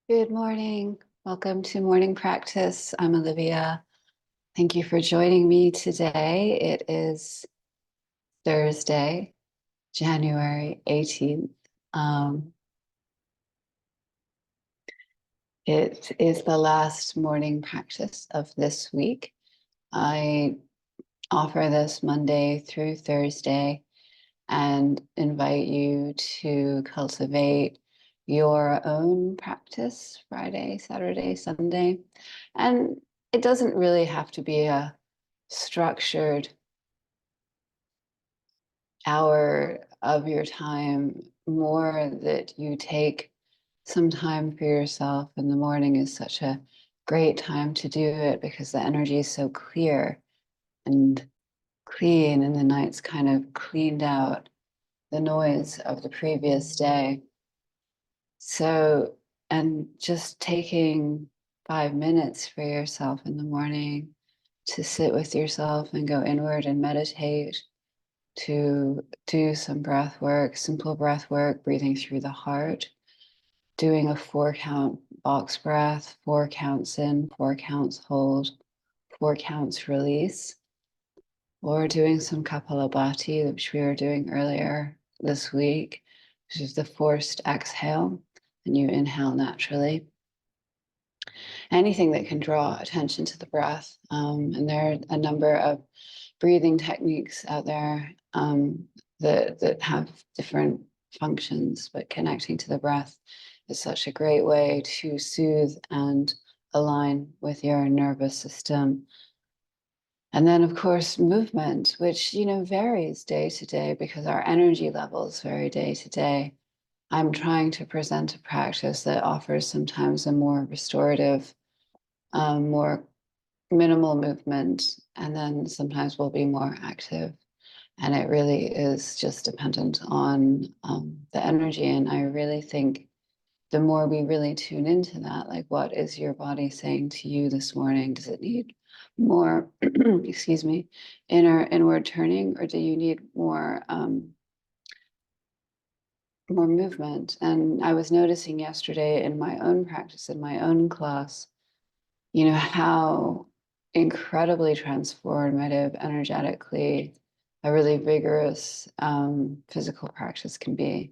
Good morning. Welcome to morning practice. I'm Olivia. Thank you for joining me today. It is Thursday, January 18th. It is the last morning practice of this week. I offer this Monday through Thursday and invite you to cultivate your own practice Friday, Saturday, Sunday. And it doesn't really have to be a structured hour of your time, more that you take some time for yourself. In the morning is such a great time to do it because the energy is so clear and clean, and the night's kind of cleaned out the noise of the previous day. So, and just taking 5 minutes for yourself in the morning to sit with yourself and go inward and meditate, to do some breath work, simple breath work, breathing through the heart, doing a 4 count box breath, 4 counts in, 4 counts hold, 4 counts release, or doing some Kapalabhati, which we were doing earlier this week, which is the forced exhale, and you inhale naturally. Anything that can draw attention to the breath. And there are a number of breathing techniques out there that have different functions, but connecting to the breath is such a great way to soothe and align with your nervous system. And then, of course, movement, which, varies day to day because our energy levels vary day to day. I'm trying to present a practice that offers sometimes a more restorative, more minimal movement, and then sometimes we'll be more active. And it really is just dependent on the energy. And I really think the more we really tune into that, like, what is your body saying to you this morning? Does it need more, excuse me, inward turning, or do you need more movement? And I was noticing yesterday in my own practice, in my own class, how incredibly transformative energetically a really vigorous physical practice can be.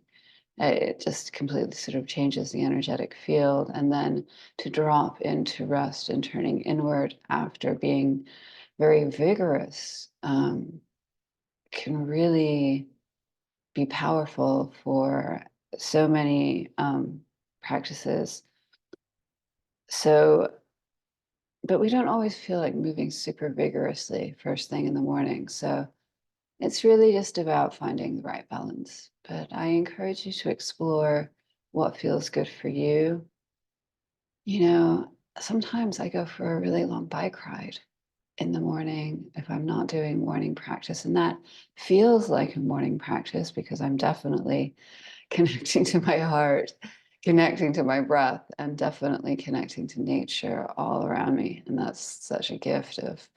It just completely sort of changes the energetic field. And then to drop into rest and turning inward after being very vigorous can really be powerful for so many practices. So, but we don't always feel like moving super vigorously first thing in the morning. So it's really just about finding the right balance. But I encourage you to explore what feels good for you. Sometimes I go for a really long bike ride in the morning if I'm not doing morning practice. And that feels like a morning practice because I'm definitely connecting to my heart, connecting to my breath, and definitely connecting to nature all around me. And that's such a gift of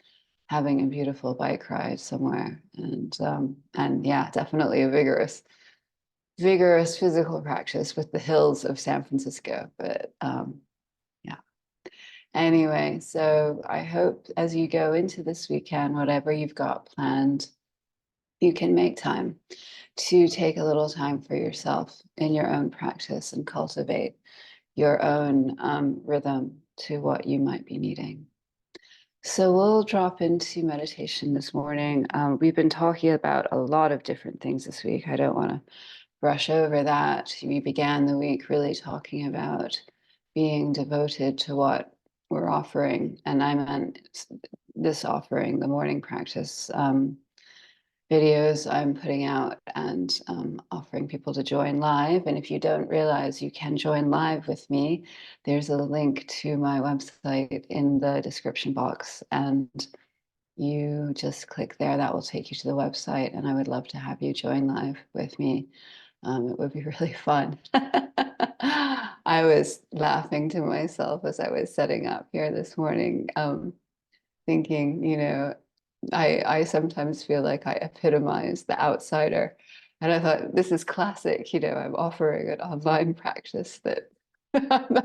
having a beautiful bike ride somewhere. And yeah, definitely a vigorous physical practice with the hills of San Francisco. But yeah. Anyway, so I hope as you go into this weekend, whatever you've got planned, you can make time to take a little time for yourself in your own practice and cultivate your own rhythm to what you might be needing. So we'll drop into meditation this morning. We've been talking about a lot of different things this week. I don't want to brush over that. We began the week really talking about being devoted to what we're offering. And I meant this offering, the morning practice videos I'm putting out and offering people to join live. And if you don't realize you can join live with me, there's a link to my website in the description box. And you just click there, that will take you to the website. And I would love to have you join live with me. It would be really fun. I was laughing to myself as I was setting up here this morning, thinking, I sometimes feel like I epitomize the outsider. And I thought, this is classic, I'm offering an online practice that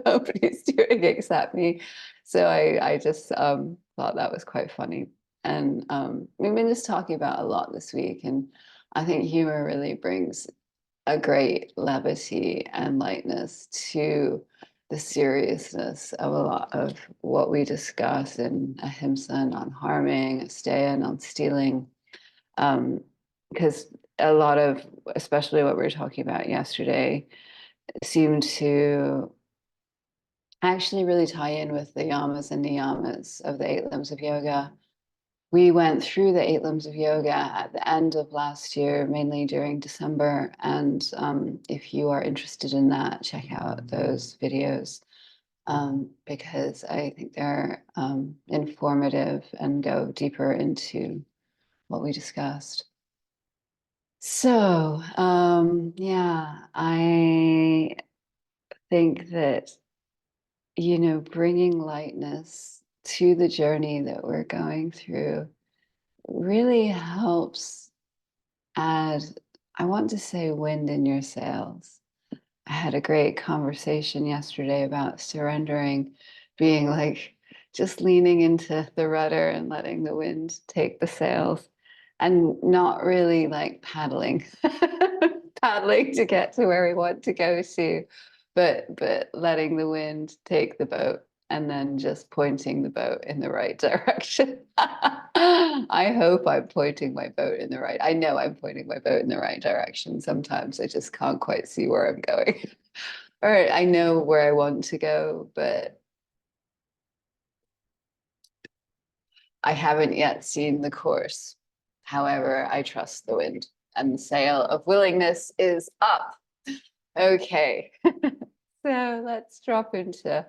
Nobody's doing except me. So I just thought that was quite funny. And we've been just talking about a lot this week, and I think humor really brings a great levity and lightness to the seriousness of a lot of what we discuss in Ahimsa, non-harming, Asteya, non-stealing. Because a lot of, especially what we were talking about yesterday, seemed to actually really tie in with the yamas and niyamas of the eight limbs of yoga. We went through the eight limbs of yoga at the end of last year, mainly during December. And if you are interested in that, check out those videos because I think they're informative and go deeper into what we discussed. So, yeah, I think that, bringing lightness to the journey that we're going through really helps add, I want to say, wind in your sails. I had a great conversation yesterday about surrendering, being like just leaning into the rudder and letting the wind take the sails and not really like paddling, paddling to get to where we want to go to, but letting the wind take the boat and then just pointing the boat in the right direction. I hope I'm pointing my boat in the right. I know I'm pointing my boat in the right direction. Sometimes I just can't quite see where I'm going. Or I know where I want to go, but I haven't yet seen the course. However, I trust the wind and the sail of willingness is up. Okay. So let's drop into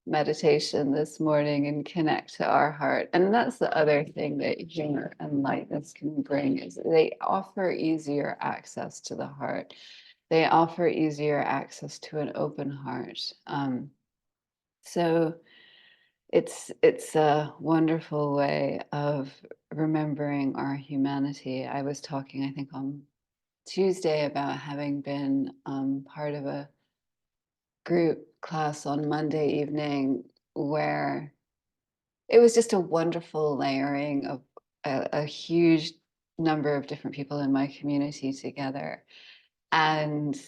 meditation this morning and connect to our heart. And that's the other thing that humor and lightness can bring is they offer easier access to the heart. They offer easier access to an open heart. So it's a wonderful way of remembering our humanity. I was talking, I think, on Tuesday about having been part of a group class on Monday evening where it was just a wonderful layering of a huge number of different people in my community together. And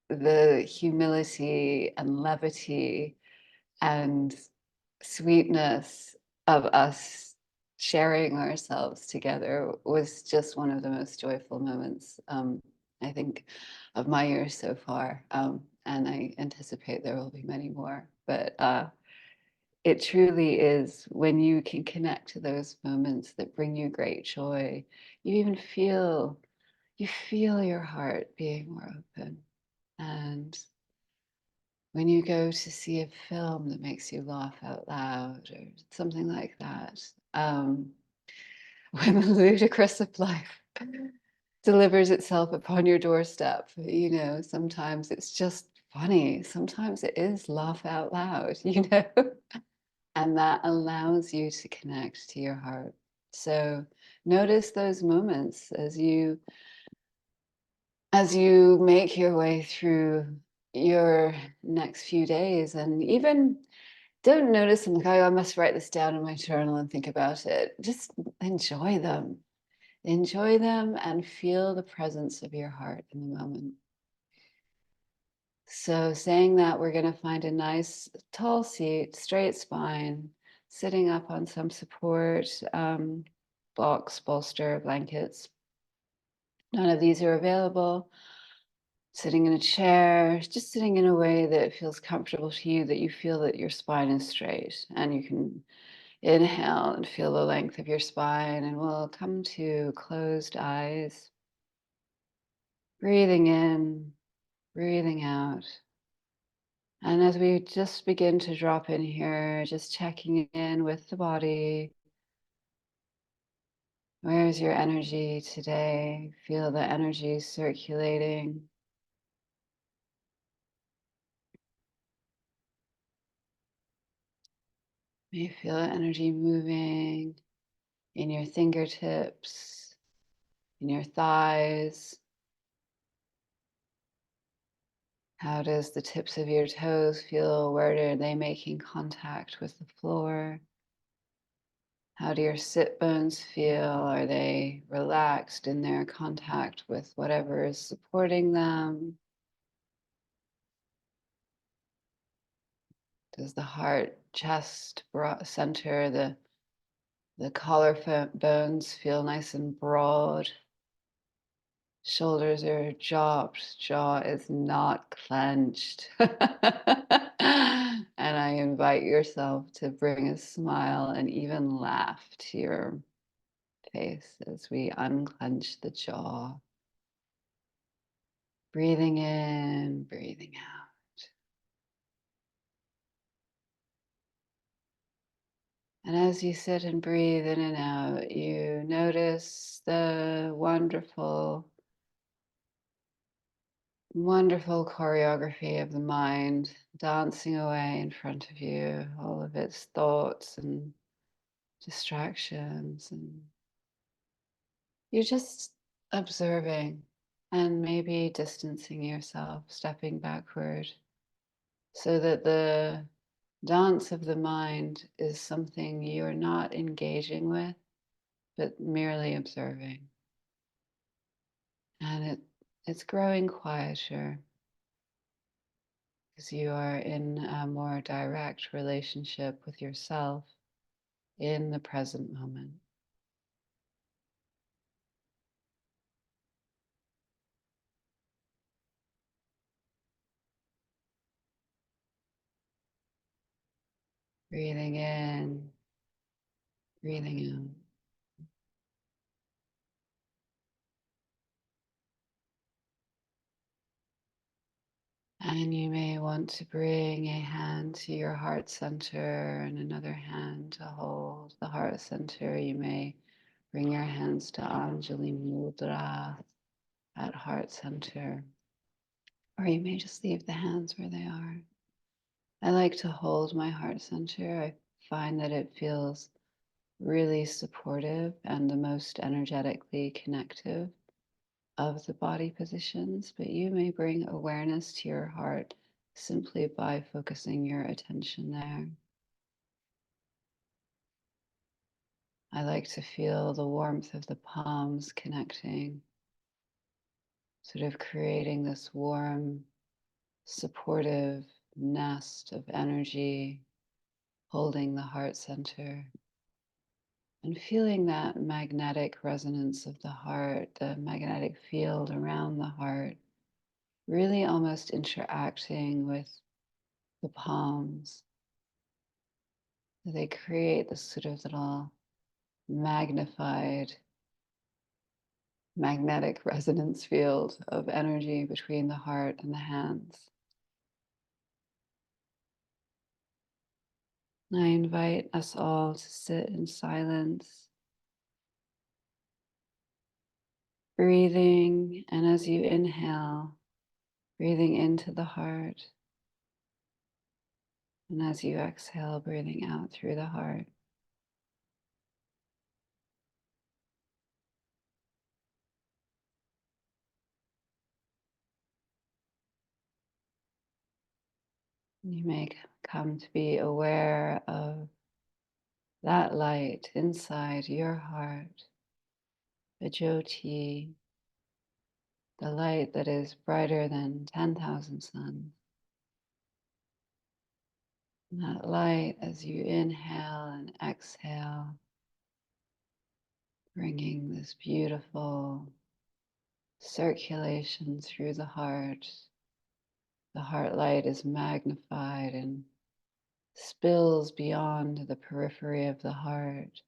the humility and levity and sweetness of us sharing ourselves together was just one of the most joyful moments, I think, of my year so far. And I anticipate there will be many more. But it truly is when you can connect to those moments that bring you great joy. You feel your heart being more open. And when you go to see a film that makes you laugh out loud or something like that, when the ludicrous of life delivers itself upon your doorstep, sometimes it's just funny. Sometimes it is laugh out loud, and that allows you to connect to your heart. So notice those moments as you make your way through your next few days, and even don't notice them like, oh, I must write this down in my journal and think about it. Just enjoy them. Enjoy them and feel the presence of your heart in the moment. So saying that, we're going to find a nice tall seat, straight spine, sitting up on some support, blocks, bolster, blankets. None of these are available. Sitting in a chair, just sitting in a way that feels comfortable to you, that you feel that your spine is straight, and you can inhale and feel the length of your spine, and we'll come to closed eyes, breathing in, breathing out. And as we just begin to drop in here, just checking in with the body. Where's your energy today? Feel the energy circulating. You feel the energy moving in your fingertips, in your thighs, How does the tips of your toes feel? Where are they making contact with the floor? How do your sit bones feel? Are they relaxed in their contact with whatever is supporting them? Does the heart, chest, center, the bones feel nice and broad? Shoulders are dropped, jaw is not clenched. And I invite yourself to bring a smile and even laugh to your face as we unclench the jaw. Breathing in, breathing out. And as you sit and breathe in and out, you notice the wonderful, wonderful choreography of the mind dancing away in front of you, all of its thoughts and distractions. And you're just observing and maybe distancing yourself, stepping backward, so that the dance of the mind is something you're not engaging with, but merely observing. And it's growing quieter because you are in a more direct relationship with yourself in the present moment. Breathing in, breathing out. And you may want to bring a hand to your heart center and another hand to hold the heart center. You may bring your hands to Anjali Mudra at heart center, or you may just leave the hands where they are. I like to hold my heart center. I find that it feels really supportive and the most energetically connective of the body positions, but you may bring awareness to your heart simply by focusing your attention there. I like to feel the warmth of the palms connecting, sort of creating this warm, supportive nest of energy holding the heart center. And feeling that magnetic resonance of the heart, the magnetic field around the heart, really almost interacting with the palms. They create this sort of little magnified magnetic resonance field of energy between the heart and the hands. I invite us all to sit in silence, breathing, and as you inhale, breathing into the heart, and as you exhale, breathing out through the heart. You may come to be aware of that light inside your heart, the Jyoti, the light that is brighter than 10,000 suns. And that light, as you inhale and exhale, bringing this beautiful circulation through the heart. The heart light is magnified and spills beyond the periphery of the heart,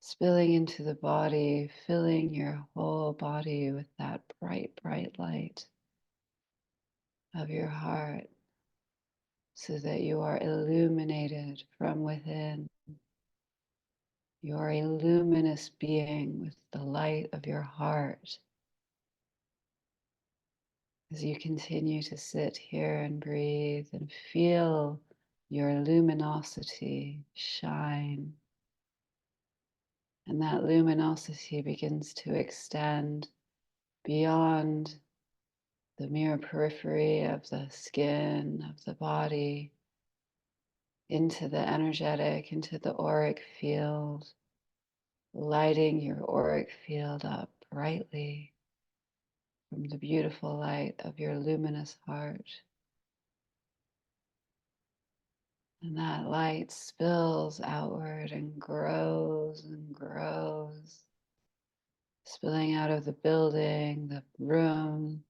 spilling into the body, filling your whole body with that bright, bright light of your heart, so that you are illuminated from within. You are a luminous being with the light of your heart. As you continue to sit here and breathe and feel your luminosity shine, and that luminosity begins to extend beyond the mirror periphery of the skin, of the body, into the energetic, into the auric field, lighting your auric field up brightly from the beautiful light of your luminous heart. And that light spills outward and grows, spilling out of the building, the room,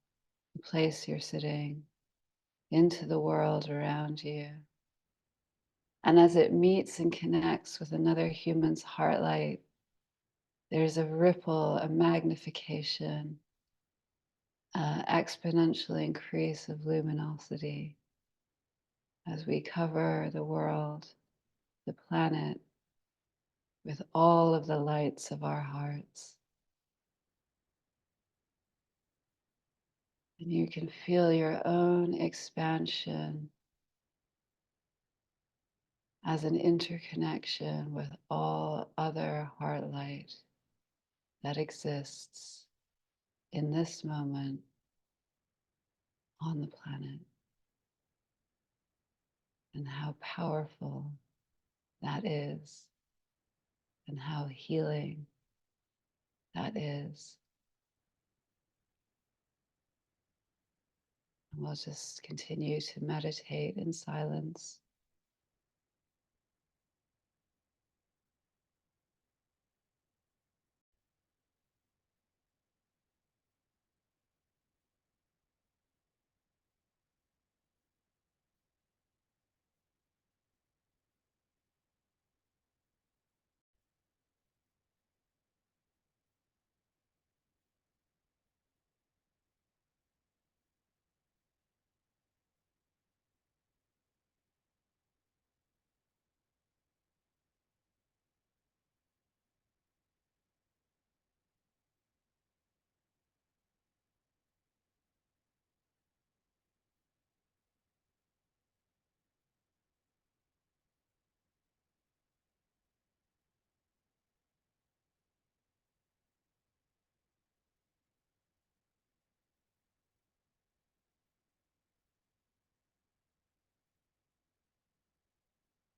the place you're sitting, into the world around you. And as it meets and connects with another human's heart light, there's a ripple, a magnification, exponential increase of luminosity as we cover the world, the planet, with all of the lights of our hearts. And you can feel your own expansion as an interconnection with all other heart light that exists in this moment on the planet. And how powerful that is, and how healing that is. And we'll just continue to meditate in silence.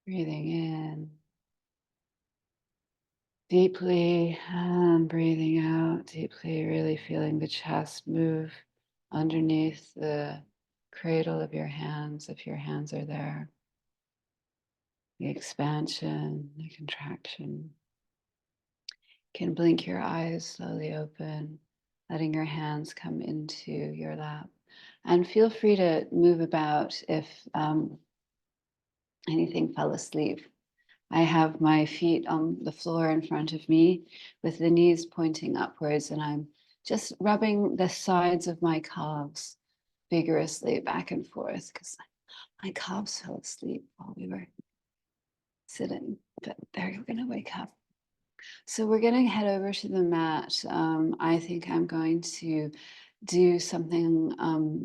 Breathing in deeply and breathing out deeply, really feeling the chest move underneath the cradle of your hands, if your hands are there. The expansion, the contraction. You can blink your eyes slowly open, letting your hands come into your lap. And feel free to move about if anything fell asleep. I have my feet on the floor in front of me with the knees pointing upwards, and I'm just rubbing the sides of my calves vigorously back and forth because my calves fell asleep while we were sitting, but they're going to wake up. So we're going to head over to the mat. I think I'm going to do something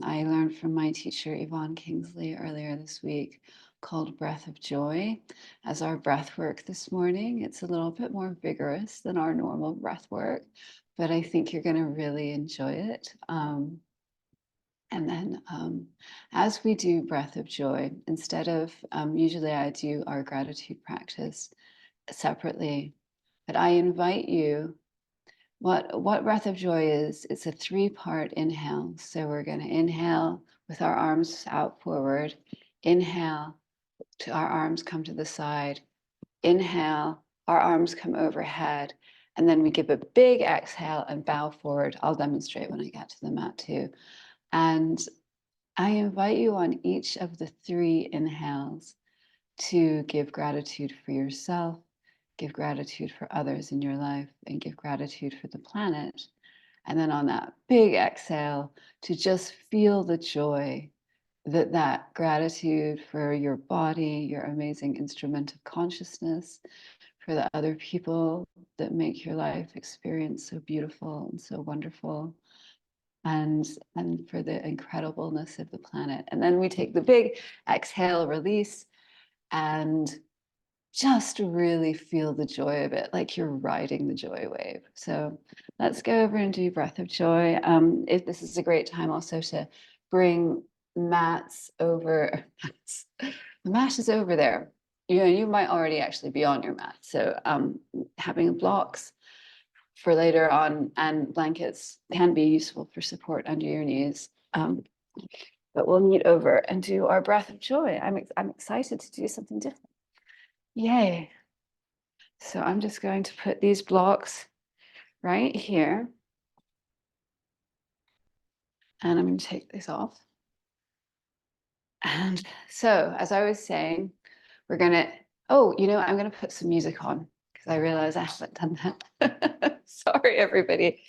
I learned from my teacher, Yvonne Kingsley, earlier this week called Breath of Joy as our breath work this morning. It's a little bit more vigorous than our normal breath work, but I think you're going to really enjoy it. And then as we do Breath of Joy, instead of, usually I do our gratitude practice separately, but I invite you, what Breath of Joy is, it's a 3-part inhale. So we're going to inhale with our arms out forward, inhale, to our arms come to the side, inhale, our arms come overhead, and then we give a big exhale and bow forward. I'll demonstrate when I get to the mat too. And I invite you on each of the 3 inhales to give gratitude for yourself, give gratitude for others in your life, and give gratitude for the planet. And then on that big exhale, to just feel the joy that gratitude for your body, your amazing instrument of consciousness, for the other people that make your life experience so beautiful and so wonderful, and for the incredibleness of the planet. And then we take the big exhale, release, and just really feel the joy of it, like you're riding the joy wave. So let's go over and do breath of joy. If this is a great time also to bring mats over. The mat is over there. You might already actually be on your mat. So having blocks for later on and blankets can be useful for support under your knees. But we'll meet over and do our breath of joy. I'm excited to do something different. Yay. So I'm just going to put these blocks right here. And I'm going to take this off. And so, as I was saying, we're going to, I'm going to put some music on because I realize I haven't done that. Sorry, everybody.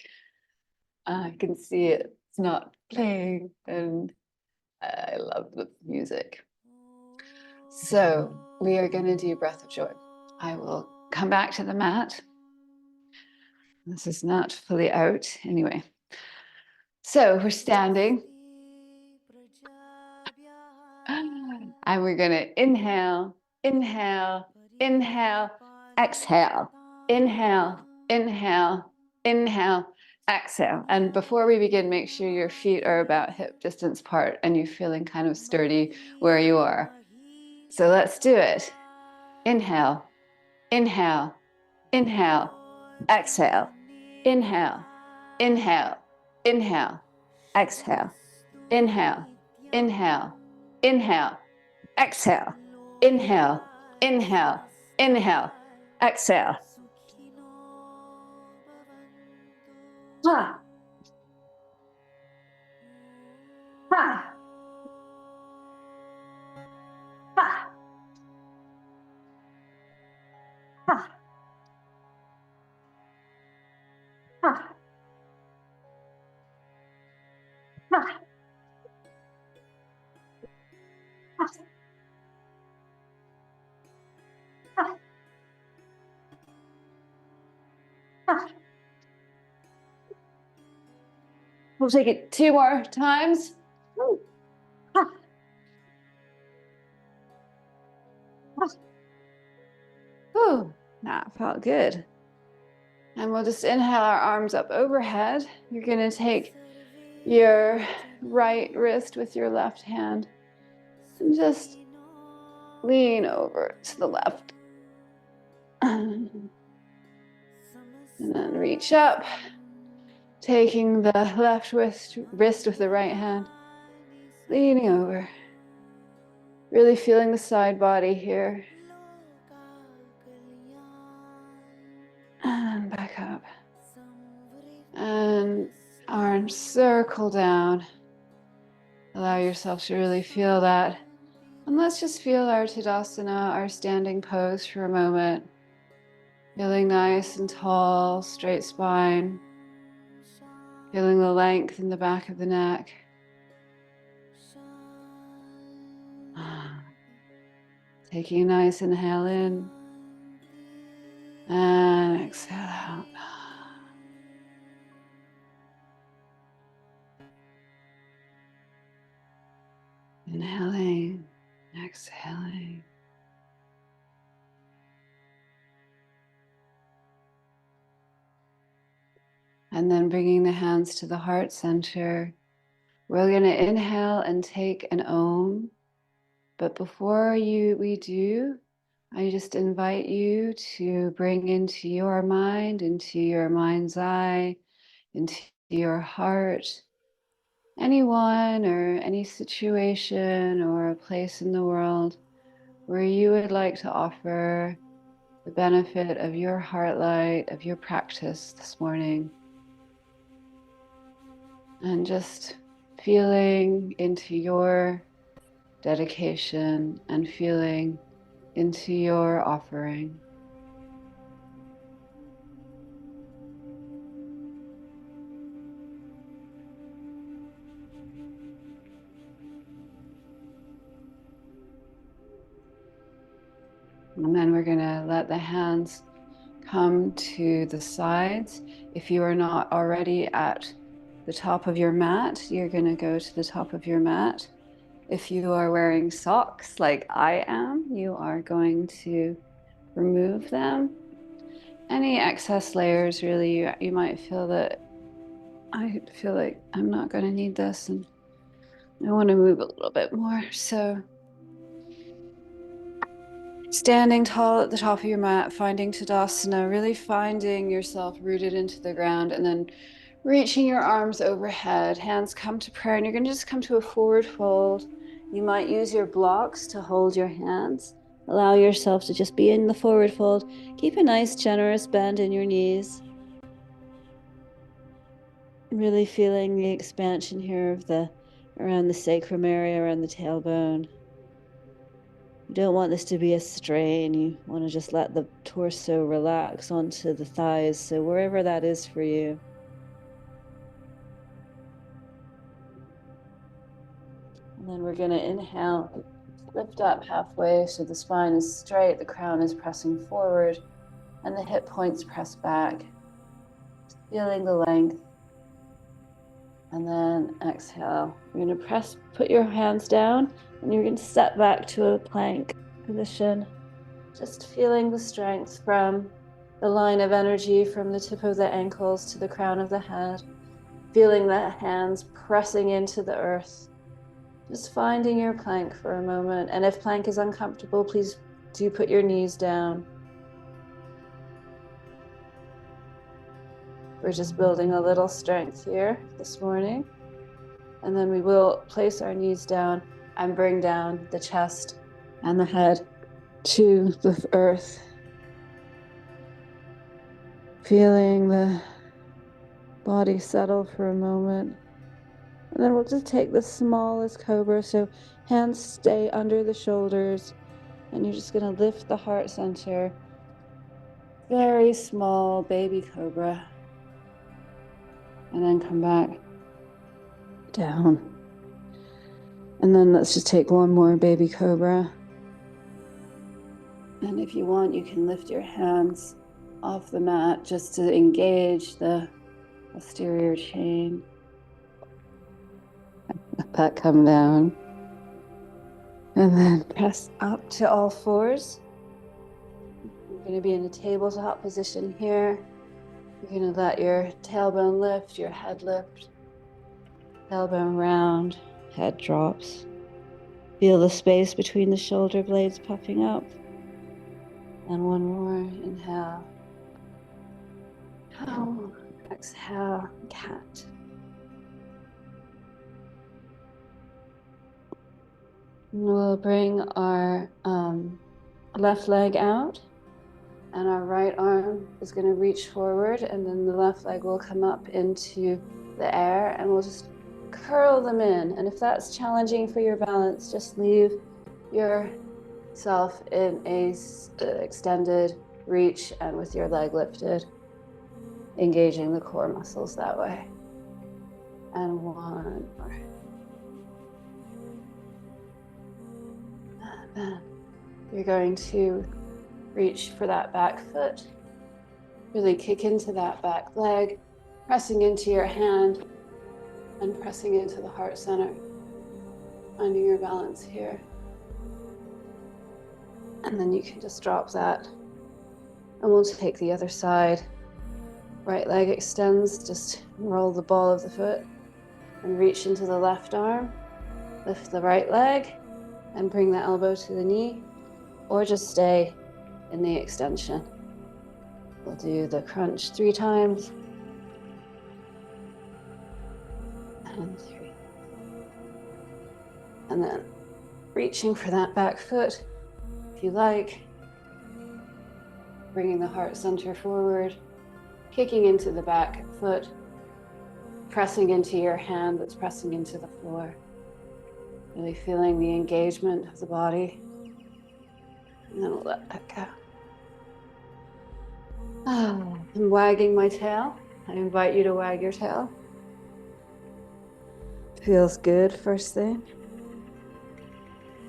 I can see it's not playing and I love the music. So we are going to do breath of joy. I will come back to the mat. This is not fully out anyway. So we're standing. And we're going to inhale, inhale, inhale, exhale, inhale, inhale, inhale, exhale. And before we begin, make sure your feet are about hip distance apart and you're feeling kind of sturdy where you are. So let's do it. Inhale, inhale, inhale, exhale, inhale, inhale, inhale, exhale, inhale, inhale, inhale, exhale, inhale, inhale, inhale, exhale. Ha. Ha. Ha. Ha. Ha. Ha. Ha. Ha. We'll take it 2 more times. Ha. Ooh, that felt good. And we'll just inhale our arms up overhead. You're going to take your right wrist with your left hand and just lean over to the left. And then reach up, taking the left wrist with the right hand, leaning over, really feeling the side body here. And back up. And arms circle down. Allow yourself to really feel that. And let's just feel our Tadasana, our standing pose for a moment. Feeling nice and tall, straight spine. Feeling the length in the back of the neck. Taking a nice inhale in. And exhale out. Inhaling, exhaling. And then bringing the hands to the heart center. We're going to inhale and take an Om. But before we do, I just invite you to bring into your mind, into your mind's eye, into your heart, anyone or any situation or a place in the world where you would like to offer the benefit of your heart light, of your practice this morning. And just feeling into your dedication and feeling into your offering. And then we're going to let the hands come to the sides. If you are not already at the top of your mat, you're going to go to the top of your mat. If you are wearing socks like I am, you are going to remove them. Any excess layers, really, you might feel that I feel like I'm not going to need this and I want to move a little bit more. So standing tall at the top of your mat, finding Tadasana, really finding yourself rooted into the ground, and then reaching your arms overhead, hands come to prayer, and you're going to just come to a forward fold. You might use your blocks to hold your hands. Allow yourself to just be in the forward fold. Keep a nice, generous bend in your knees. Really feeling the expansion here of around the sacrum area, around the tailbone. You don't want this to be a strain. You want to just let the torso relax onto the thighs. So wherever that is for you. And then we're going to inhale, lift up halfway so the spine is straight, the crown is pressing forward, and the hip points press back. Feeling the length. And then exhale. You're going to put your hands down, and you're going to step back to a plank position. Just feeling the strength from the line of energy from the tip of the ankles to the crown of the head. Feeling the hands pressing into the earth. Just finding your plank for a moment. And if plank is uncomfortable, please do put your knees down. We're just building a little strength here this morning. And then we will place our knees down and bring down the chest and the head to the earth. Feeling the body settle for a moment. And then we'll just take the smallest cobra. So hands stay under the shoulders. And you're just going to lift the heart center. Very small baby cobra. And then come back down. And then let's just take one more baby cobra. And if you want, you can lift your hands off the mat just to engage the posterior chain. Let that come down. And then press up to all fours. You're going to be in a tabletop position here. You're going to let your tailbone lift, your head lift. Tailbone round, head drops. Feel the space between the shoulder blades puffing up. And one more, inhale. Oh, exhale, cat. We'll bring our left leg out, and our right arm is going to reach forward, and then the left leg will come up into the air, and we'll just curl them in. And if that's challenging for your balance, just leave yourself in a extended reach and with your leg lifted, engaging the core muscles that way. And one more. And then you're going to reach for that back foot. Really kick into that back leg, pressing into your hand and pressing into the heart center. Finding your balance here. And then you can just drop that. And we'll take the other side. Right leg extends, just roll the ball of the foot and reach into the left arm. Lift the right leg and bring the elbow to the knee, or just stay in the extension. We'll do the crunch 3 times. And 3. And then reaching for that back foot, if you like. Bringing the heart center forward, kicking into the back foot, pressing into your hand that's pressing into the floor. Really feeling the engagement of the body. And then we'll let that go. I'm wagging my tail. I invite you to wag your tail. Feels good first thing.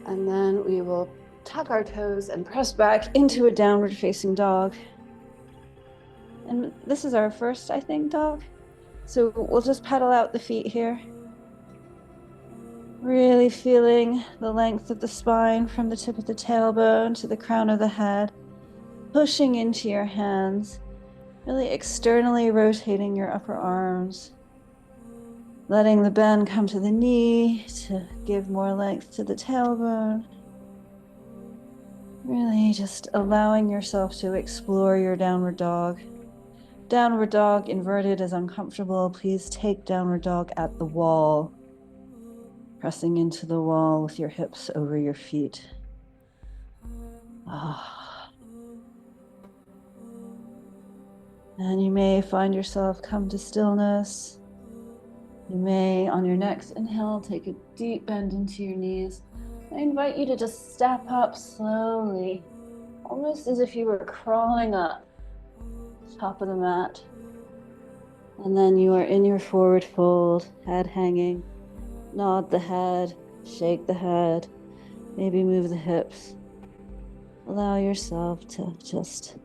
And then we will tuck our toes and press back into a downward facing dog. And this is our first, I think, dog. So we'll just pedal out the feet here. Really feeling the length of the spine from the tip of the tailbone to the crown of the head. pushing into your hands, really externally rotating your upper arms, letting the bend come to the knee to give more length to the tailbone. Really just allowing yourself to explore your downward dog. Downward dog inverted is uncomfortable. Please take downward dog at the wall, pressing into the wall with your hips over your feet. And you may find yourself come to stillness. You may, on your next inhale, take a deep bend into your knees. I invite you to just step up slowly, almost as if you were crawling up top of the mat. And then you are in your forward fold, head hanging. Nod the head, shake the head, maybe move the hips. Allow yourself to just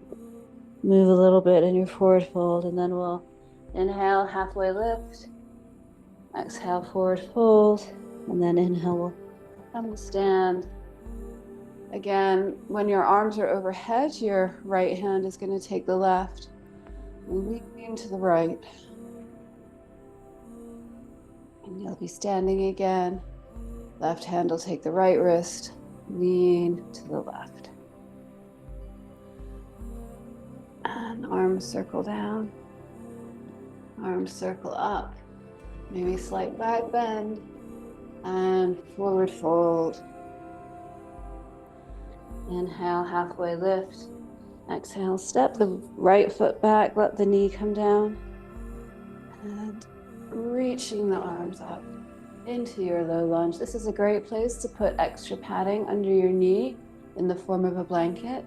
move a little bit in your forward fold, and then we'll inhale, halfway lift. Exhale, forward fold, and then inhale, we'll come to stand. Again, when your arms are overhead, your right hand is going to take the left. Lean to the right. And you'll be standing again. Left hand will take the right wrist. Lean to the left. And arms circle down. Arms circle up. Maybe slight back bend. And forward fold. Inhale, halfway lift. Exhale, step the right foot back, let the knee come down. And reaching the arms up into your low lunge. This is a great place to put extra padding under your knee in the form of a blanket.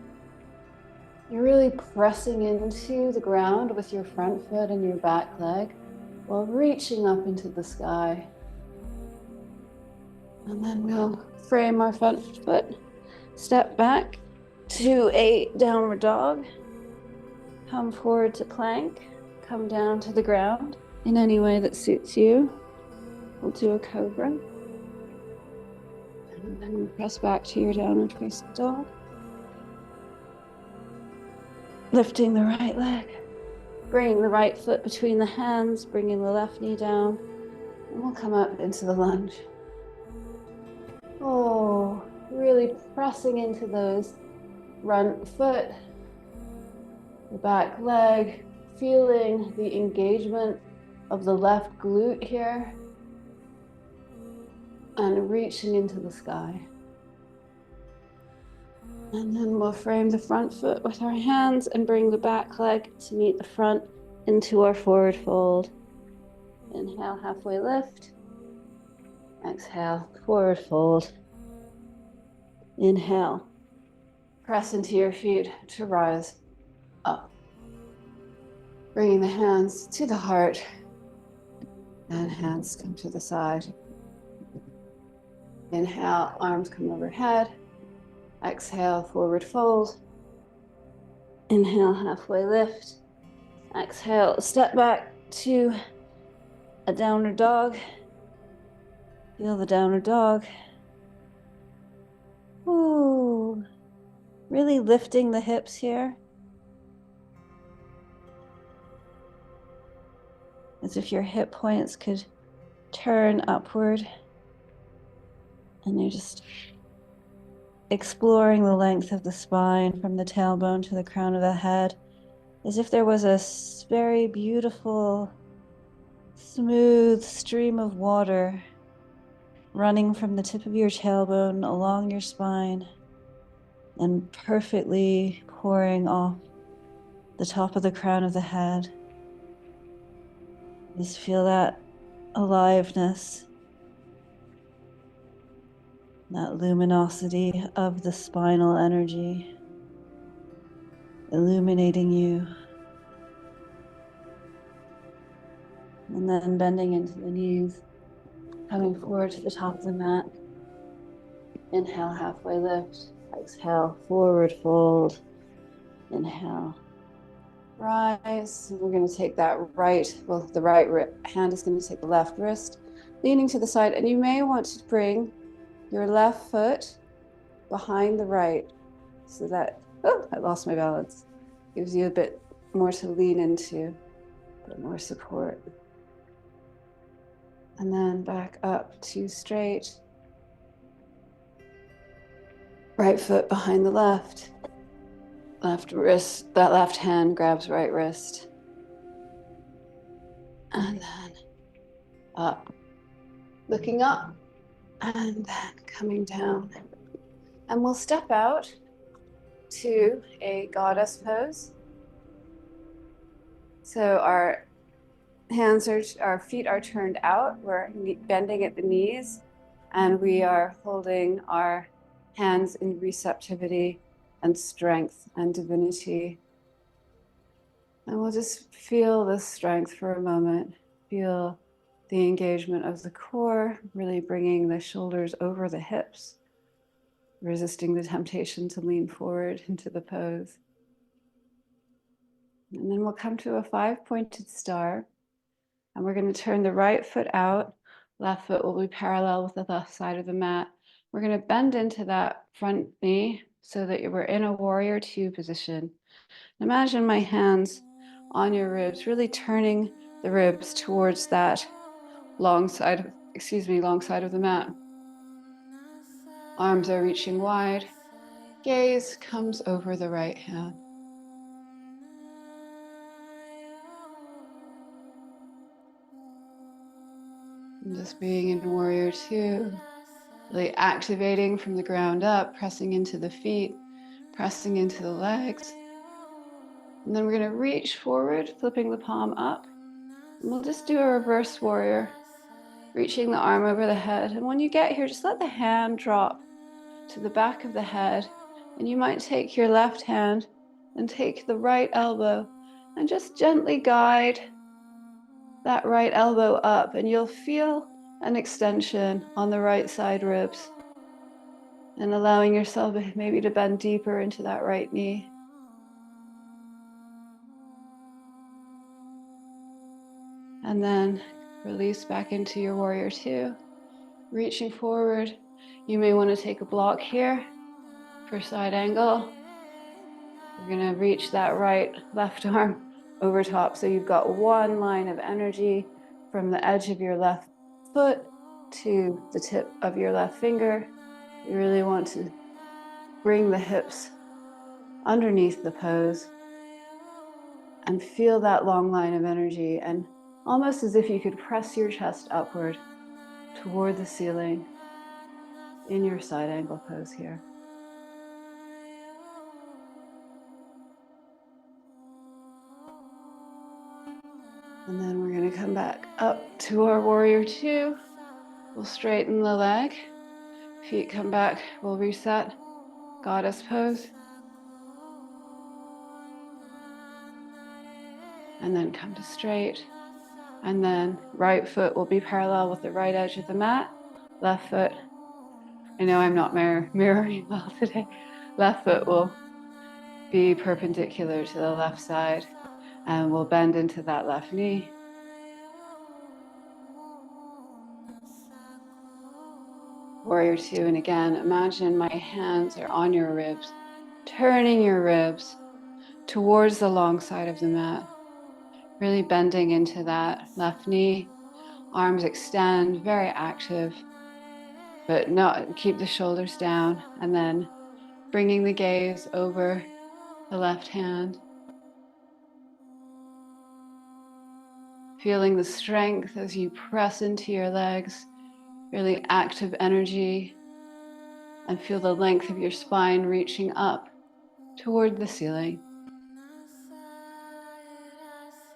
You're really pressing into the ground with your front foot and your back leg while reaching up into the sky. And then we'll frame our front foot, step back to a downward dog, come forward to plank, come down to the ground in any way that suits you. We'll do a cobra. And then we'll press back to your downward facing dog. Lifting the right leg, bringing the right foot between the hands, bringing the left knee down, and we'll come up into the lunge. Oh, really pressing into those front foot, the back leg, feeling the engagement of the left glute here, and reaching into the sky. And then we'll frame the front foot with our hands and bring the back leg to meet the front into our forward fold. Inhale, halfway lift. Exhale, forward fold. Inhale. Press into your feet to rise up. Bringing the hands to the heart and hands come to the side. Inhale, arms come overhead. Exhale, forward fold. Inhale, halfway lift. Exhale, step back to a downward dog. Feel the downward dog. Ooh. Really lifting the hips here. As if your hip points could turn upward. And you're just exploring the length of the spine from the tailbone to the crown of the head. As if there was a very beautiful, smooth stream of water running from the tip of your tailbone along your spine and perfectly pouring off the top of the crown of the head. Just feel that aliveness, that luminosity of the spinal energy illuminating you. And then bending into the knees, coming forward to the top of the mat. Inhale, halfway lift. Exhale, forward fold. Inhale, rise. We're going to take that the right hand is going to take the left wrist, leaning to the side. And you may want to bring your left foot behind the right so that Oh, I lost my balance. Gives you a bit more to lean into, a bit more support. And then back up to straight. Right foot behind the left. Left wrist, that left hand grabs right wrist. And then up. Looking up. And then coming down. And we'll step out to a goddess pose. So our feet are turned out. We're bending at the knees, and we are holding our hands in receptivity and strength and divinity. And we'll just feel this strength for a moment. Feel the engagement of the core, really bringing the shoulders over the hips, resisting the temptation to lean forward into the pose. And then we'll come to a 5-pointed star. And we're going to turn the right foot out. Left foot will be parallel with the left side of the mat. We're going to bend into that front knee so that we're in a warrior two position. Imagine my hands on your ribs, really turning the ribs towards that long side of the mat. Arms are reaching wide. Gaze comes over the right hand. And just being in warrior two, really activating from the ground up, pressing into the feet, pressing into the legs. And then we're going to reach forward, flipping the palm up. And we'll just do a reverse warrior, reaching the arm over the head. And when you get here, just let the hand drop to the back of the head. And you might take your left hand and take the right elbow and just gently guide that right elbow up. And you'll feel an extension on the right side ribs. And allowing yourself maybe to bend deeper into that right knee. And then release back into your warrior two. Reaching forward. You may want to take a block here for side angle. You're going to reach that left arm over top. So you've got one line of energy from the edge of your left foot to the tip of your left finger. You really want to bring the hips underneath the pose and feel that long line of energy, and almost as if you could press your chest upward toward the ceiling in your side angle pose here. And then we're going to come back up to our warrior two. We'll straighten the leg. Feet come back. We'll reset. Goddess pose. And then come to straight. And then right foot will be parallel with the right edge of the mat. Left foot. I know I'm not mirroring well today. Left foot will be perpendicular to the left side. And we'll bend into that left knee. Warrior two, and again, imagine my hands are on your ribs, turning your ribs towards the long side of the mat, really bending into that left knee, arms extend, very active, but not keep the shoulders down, and then bringing the gaze over the left hand. Feeling the strength as you press into your legs, really active energy, and feel the length of your spine reaching up toward the ceiling.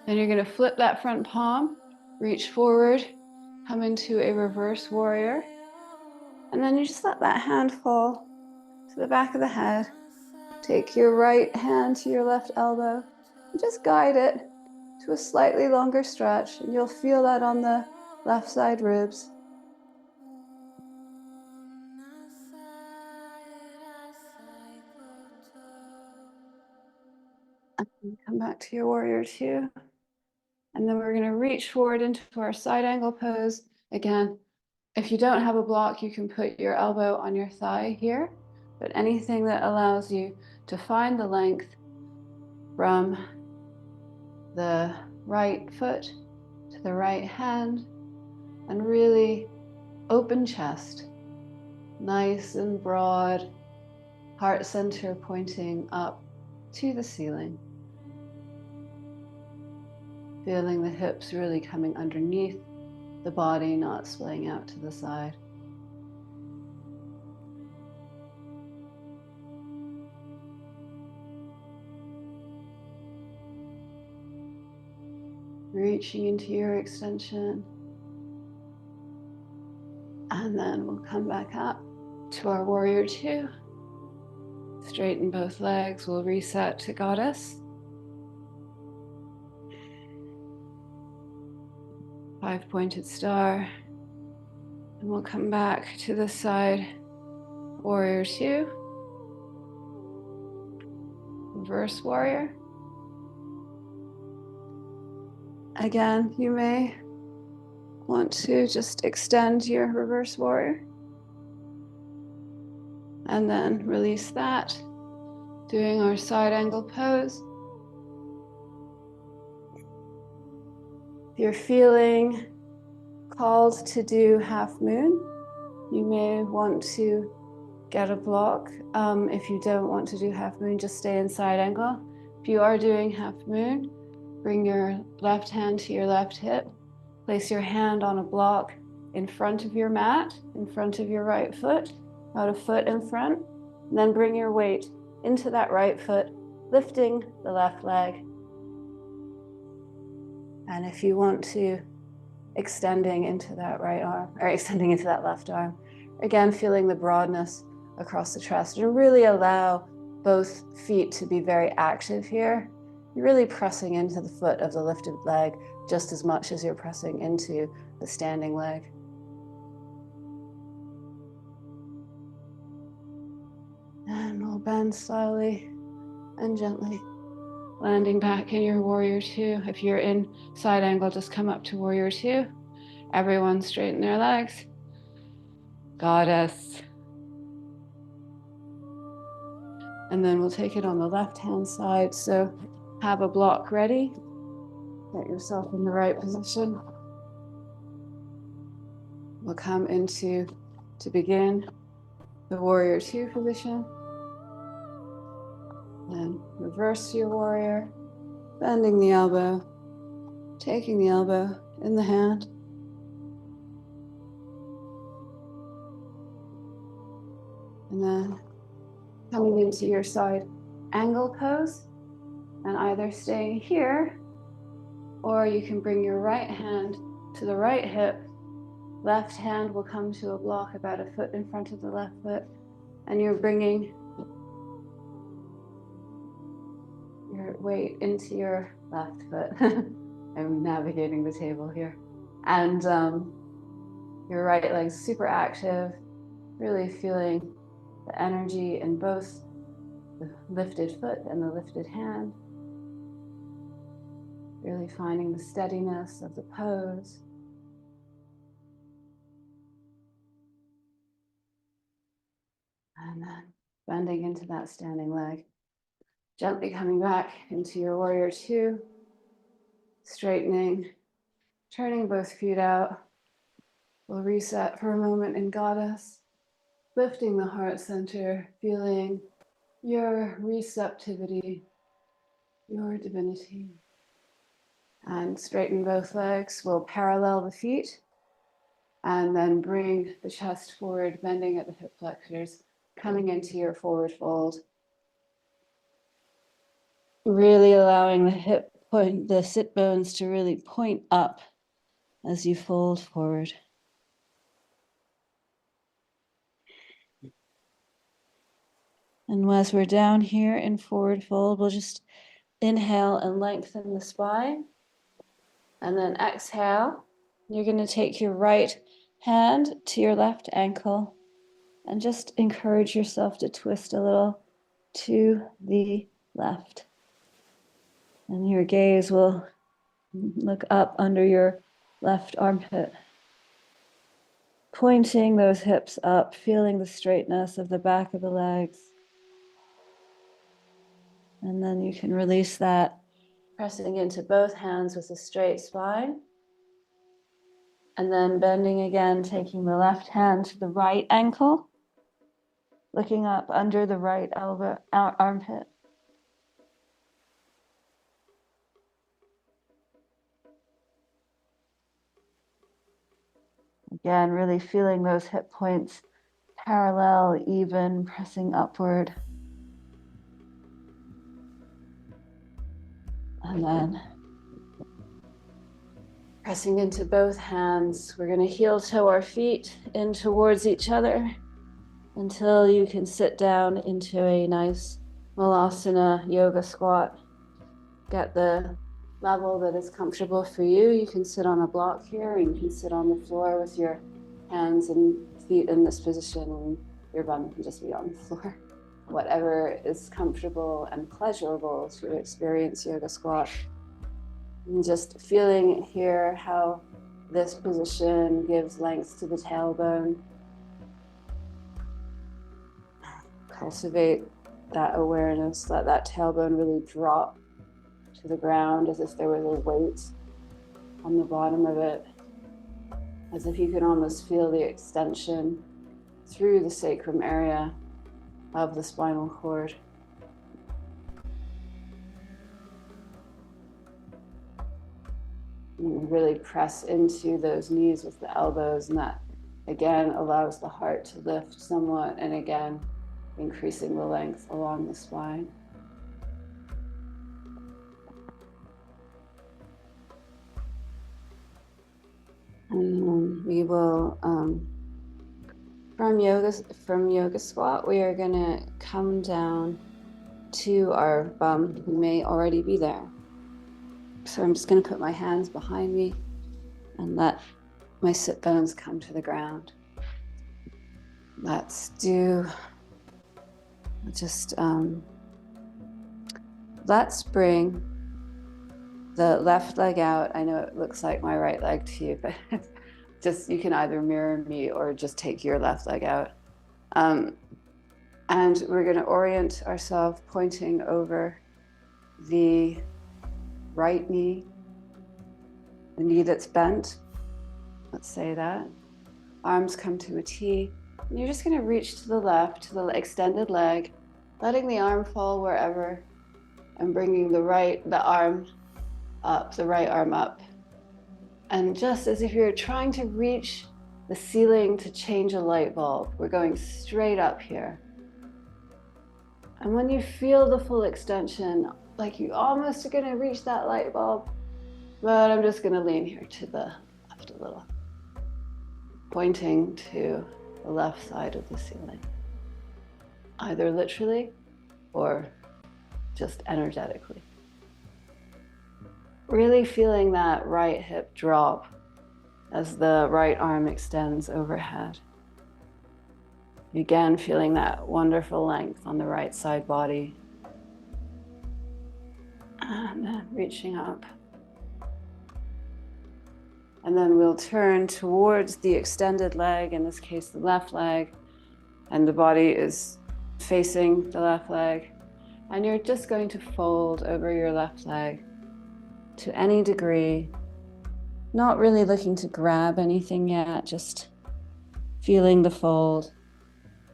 Then you're going to flip that front palm, reach forward, come into a reverse warrior, and then you just let that hand fall to the back of the head. Take your right hand to your left elbow and just guide it to a slightly longer stretch, and you'll feel that on the left side ribs. And come back to your warrior two. And then we're going to reach forward into our side angle pose. Again, if you don't have a block, you can put your elbow on your thigh here, but anything that allows you to find the length from the right foot to the right hand, and really open chest, nice and broad, heart center pointing up to the ceiling. Feeling the hips really coming underneath the body, not splaying out to the side. Reaching into your extension. And then we'll come back up to our warrior two. Straighten both legs. We'll reset to goddess. 5-pointed star. And we'll come back to this side. Warrior two. Reverse warrior. Again, you may want to just extend your reverse warrior. And then release that. Doing our side angle pose. If you're feeling called to do half moon, you may want to get a block. If you don't want to do half moon, just stay in side angle. If you are doing half moon, bring your left hand to your left hip. Place your hand on a block in front of your mat, in front of your right foot, about a foot in front. And then bring your weight into that right foot, lifting the left leg. And if you want to, extending into that right arm, or extending into that left arm. Again, feeling the broadness across the chest, and really allow both feet to be very active here. You're really pressing into the foot of the lifted leg just as much as you're pressing into the standing leg. And we'll bend slowly and gently, landing back in your warrior two. If you're in side angle, just come up to warrior two. Everyone straighten their legs. Goddess. And then we'll take it on the left-hand side. So have a block ready. Get yourself in the right position. We'll come into, to begin, the warrior two position. Then reverse your warrior, bending the elbow, taking the elbow in the hand. And then coming into your side angle pose, and either staying here, or you can bring your right hand to the right hip. Left hand will come to a block about a foot in front of the left foot, and you're bringing your weight into your left foot. I'm navigating the table here. And your right leg's super active, really feeling the energy in both the lifted foot and the lifted hand. Really finding the steadiness of the pose. And then bending into that standing leg. Gently coming back into your warrior two. Straightening, turning both feet out. We'll reset for a moment in goddess. Lifting the heart center, feeling your receptivity, your divinity. And straighten both legs. We'll parallel the feet. And then bring the chest forward, bending at the hip flexors, coming into your forward fold. Really allowing the hip point, the sit bones to really point up as you fold forward. And as we're down here in forward fold, we'll just inhale and lengthen the spine. And then exhale. You're going to take your right hand to your left ankle and just encourage yourself to twist a little to the left. And your gaze will look up under your left armpit. pointing those hips up, feeling the straightness of the back of the legs. And then you can release that, pressing into both hands with a straight spine. And then bending again, taking the left hand to the right ankle, looking up under the right elbow, armpit. Again, really feeling those hip points parallel, even, pressing upward. And then pressing into both hands. We're going to heel toe our feet in towards each other until you can sit down into a nice Malasana yoga squat. Get the level that is comfortable for you. You can sit on a block here, and you can sit on the floor with your hands and feet in this position, and your bum can just be on the floor. Whatever is comfortable and pleasurable to experience yoga squat. And just feeling here how this position gives length to the tailbone. Cultivate that awareness, let that tailbone really drop to the ground as if there was a weight on the bottom of it, as if you could almost feel the extension through the sacrum area of the spinal cord. And really press into those knees with the elbows, and that again allows the heart to lift somewhat, and again increasing the length along the spine. And we will, from yoga squat, we are going to come down to our bum. We may already be there. So I'm just going to put my hands behind me and let my sit bones come to the ground. Let's bring the left leg out. I know it looks like my right leg to you, but just, you can either mirror me or just take your left leg out. And we're going to orient ourselves pointing over the right knee, the knee that's bent. Let's say that. Arms come to a T. And you're just going to reach to the left, to the extended leg, letting the arm fall wherever, and bringing the right arm up. And just as if you're trying to reach the ceiling to change a light bulb, we're going straight up here. And when you feel the full extension, like you almost are going to reach that light bulb, but I'm just going to lean here to the left a little, pointing to the left side of the ceiling, either literally or just energetically. Really feeling that right hip drop as the right arm extends overhead. Again, feeling that wonderful length on the right side body. And then reaching up. And then we'll turn towards the extended leg, in this case the left leg, and the body is facing the left leg. And you're just going to fold over your left leg to any degree, not really looking to grab anything yet, just feeling the fold.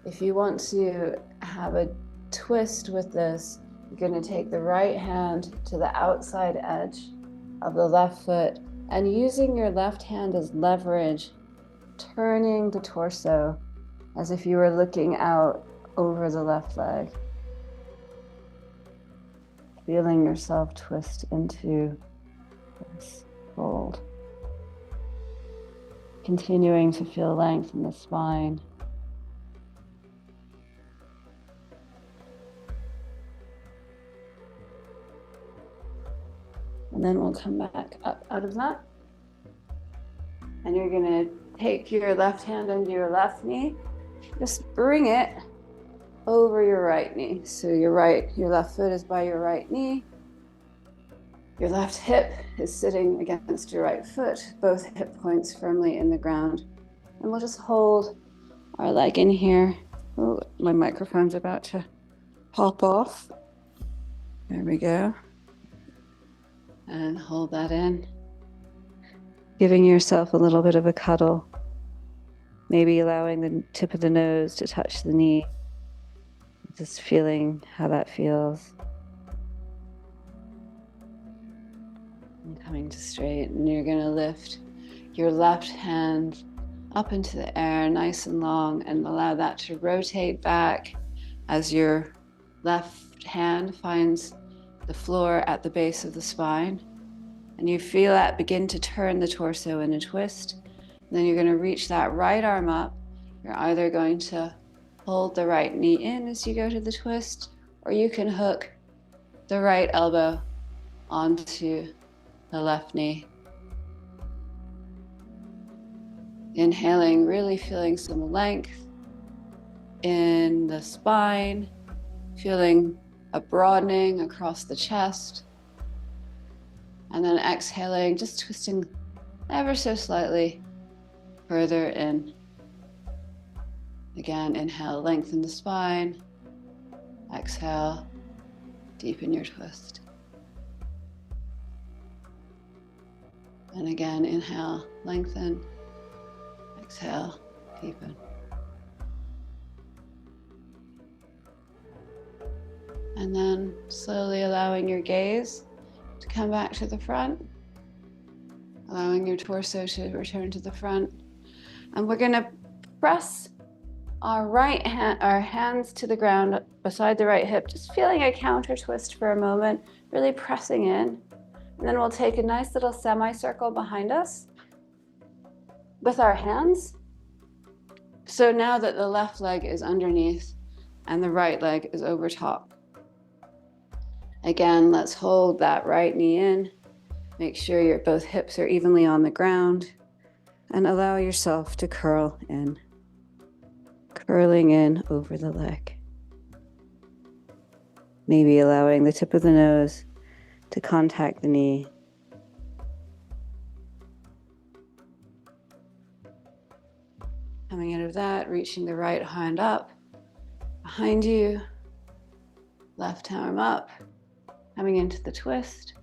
If you want to have a twist with this, you're going to take the right hand to the outside edge of the left foot, and using your left hand as leverage, turning the torso as if you were looking out over the left leg. Feeling yourself twist into this fold. Continuing to feel length in the spine. And then we'll come back up out of that. And you're going to take your left hand under your left knee. Just bring it over your right knee. So your left foot is by your right knee. Your left hip is sitting against your right foot, both hip points firmly in the ground. And we'll just hold our leg in here. Oh, my microphone's about to pop off. There we go. And hold that in. Giving yourself a little bit of a cuddle. Maybe allowing the tip of the nose to touch the knee. Just feeling how that feels. And coming to straight, and you're going to lift your left hand up into the air, nice and long, and allow that to rotate back as your left hand finds the floor at the base of the spine. And you feel that begin to turn the torso in a twist. And then you're going to reach that right arm up. You're either going to hold the right knee in as you go to the twist, or you can hook the right elbow onto the left knee. Inhaling, really feeling some length in the spine, feeling a broadening across the chest. And then exhaling, just twisting ever so slightly further in. Again, inhale, lengthen the spine. Exhale, deepen your twist. And again, inhale, lengthen. Exhale, deepen. And then slowly allowing your gaze to come back to the front, allowing your torso to return to the front. And we're going to press our hands to the ground beside the right hip, just feeling a counter twist for a moment, really pressing in. And then we'll take a nice little semicircle behind us with our hands. So now that the left leg is underneath and the right leg is over top. Again, let's hold that right knee in. Make sure your both hips are evenly on the ground and allow yourself to curl in. Curling in over the leg. Maybe allowing the tip of the nose to contact the knee. Coming out of that, reaching the right hand up, behind you, left arm up, coming into the twist.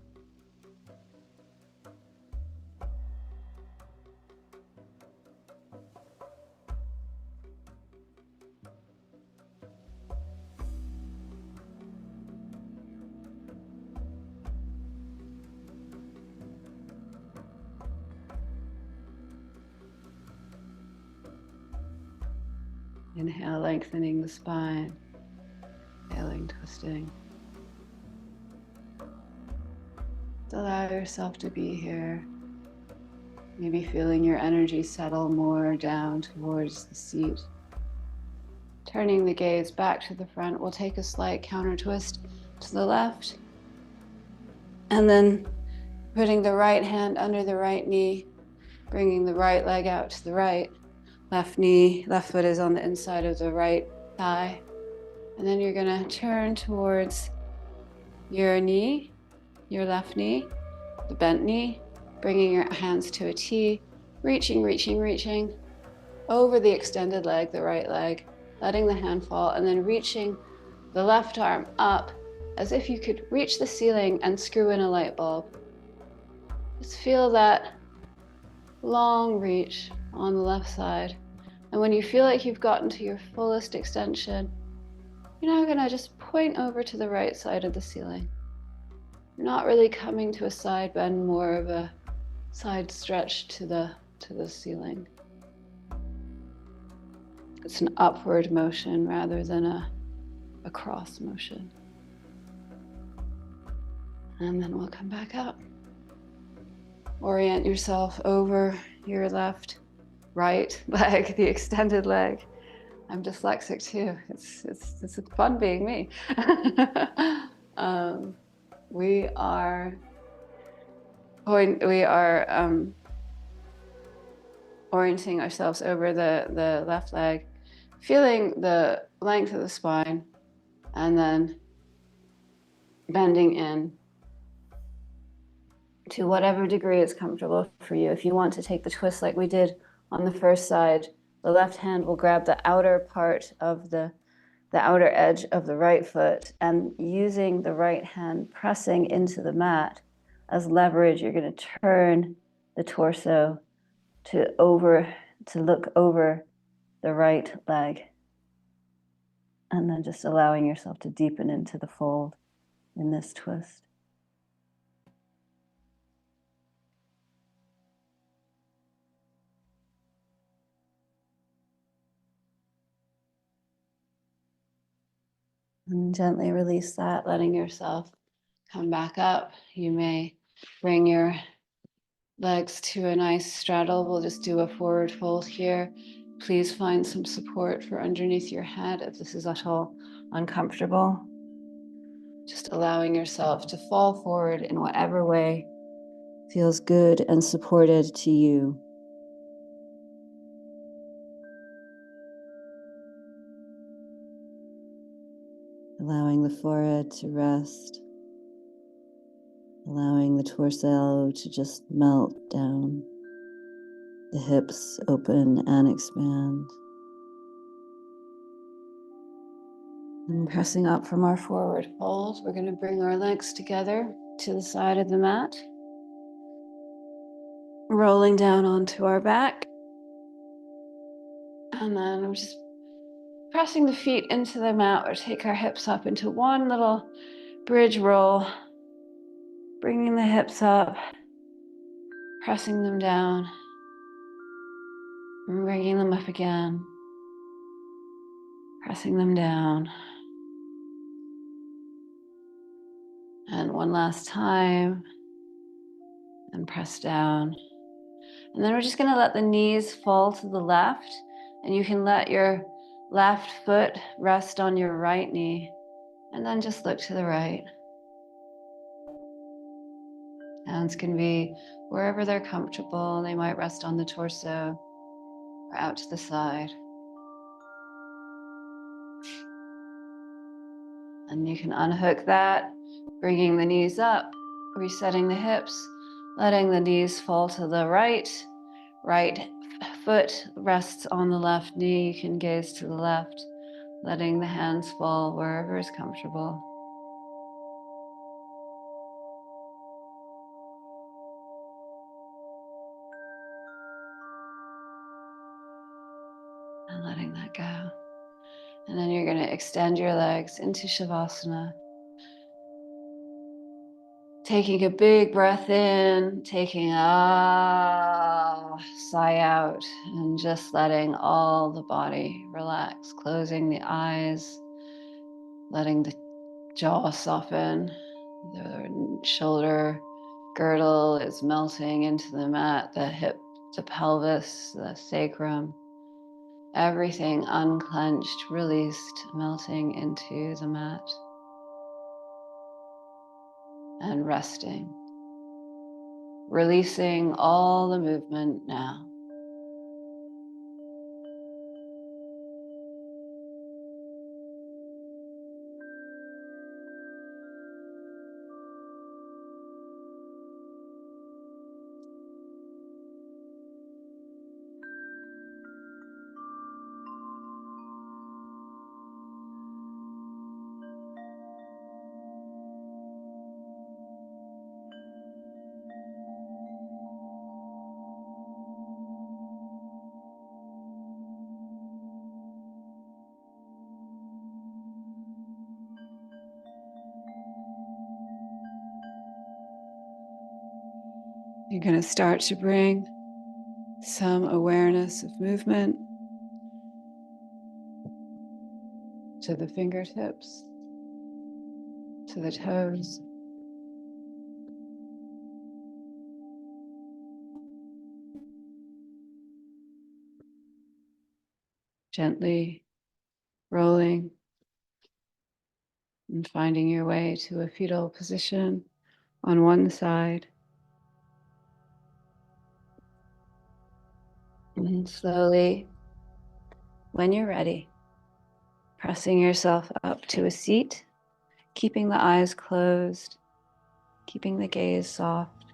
Inhale, lengthening the spine. Exhaling, twisting. Allow yourself to be here. Maybe feeling your energy settle more down towards the seat. Turning the gaze back to the front, we'll take a slight counter twist to the left. And then putting the right hand under the right knee, bringing the right leg out to the right. Left knee, left foot is on the inside of the right thigh. And then you're gonna turn towards your knee, your left knee, the bent knee, bringing your hands to a T, reaching over the extended leg, the right leg, letting the hand fall, and then reaching the left arm up as if you could reach the ceiling and screw in a light bulb. Just feel that long reach on the left side. And when you feel like you've gotten to your fullest extension, you're now gonna just point over to the right side of the ceiling. You're not really coming to a side bend, more of a side stretch to the ceiling. It's an upward motion rather than a cross motion. And then we'll come back up. Orient yourself over your right leg, the extended leg. I'm dyslexic too. It's fun being me. We are orienting ourselves over the left leg, feeling the length of the spine, and then bending in to whatever degree is comfortable for you. If you want to take the twist like we did On the first side, the left hand will grab the outer part of the outer edge of the right foot, and using the right hand pressing into the mat as leverage, you're going to turn the torso to look over the right leg, and then just allowing yourself to deepen into the fold in this twist. And gently release that, letting yourself come back up. You may bring your legs to a nice straddle. We'll just do a forward fold here. Please find some support for underneath your head if this is at all uncomfortable. Just allowing yourself to fall forward in whatever way feels good and supported to you. Allowing the forehead to rest. Allowing the torso to just melt down. The hips open and expand. And pressing up from our forward fold, we're going to bring our legs together to the side of the mat. Rolling down onto our back. And then we're just pressing the feet into the mat, or take our hips up into one little bridge roll. Bringing the hips up, pressing them down, and bringing them up again. Pressing them down. And one last time. And press down. And then we're just going to let the knees fall to the left. And you can let your left foot rest on your right knee. And then just look to the right. Hands can be wherever they're comfortable. They might rest on the torso or out to the side. And you can unhook that, bringing the knees up, resetting the hips, letting the knees fall to the right. Right foot rests on the left knee. You can gaze to the left, letting the hands fall wherever is comfortable. And letting that go. And then you're going to extend your legs into Shavasana. Taking a big breath in, taking a sigh out, and just letting all the body relax, closing the eyes, letting the jaw soften, the shoulder girdle is melting into the mat, the hip, the pelvis, the sacrum, everything unclenched, released, melting into the mat and resting. Releasing all the movement now. You're going to start to bring some awareness of movement to the fingertips, to the toes. Gently rolling and finding your way to a fetal position on one side. And slowly, when you're ready, pressing yourself up to a seat, keeping the eyes closed, keeping the gaze soft.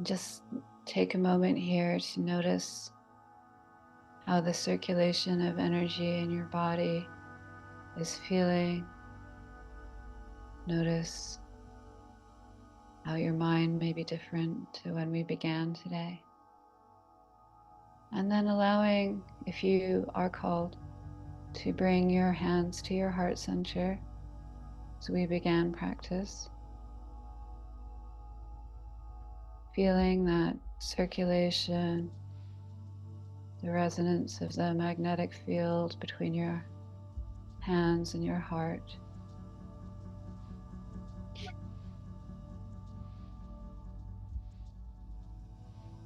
Just take a moment here to notice how the circulation of energy in your body is feeling. Notice how your mind may be different to when we began today. And then allowing, if you are called, to bring your hands to your heart center as we began practice. Feeling that circulation, the resonance of the magnetic field between your hands and your heart.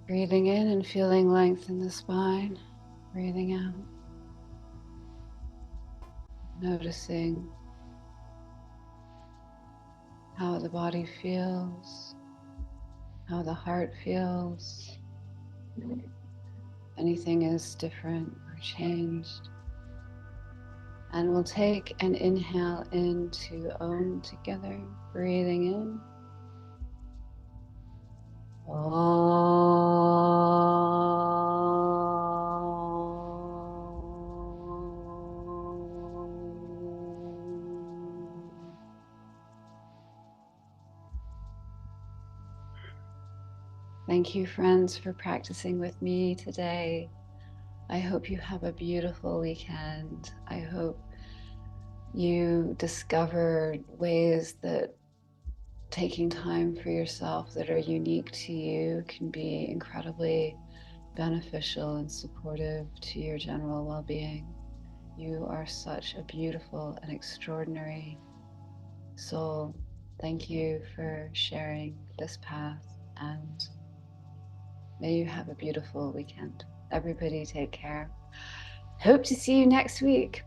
Breathing in and feeling length in the spine. Breathing out. Noticing how the body feels, how the heart feels. Anything is different or changed. And we'll take an inhale into Om together, breathing in. Thank you, friends, for practicing with me today. I hope you have a beautiful weekend. I hope you discovered ways that taking time for yourself that are unique to you can be incredibly beneficial and supportive to your general well-being. You are such a beautiful and extraordinary soul. Thank you for sharing this path, and may you have a beautiful weekend. Everybody take care. Hope to see you next week.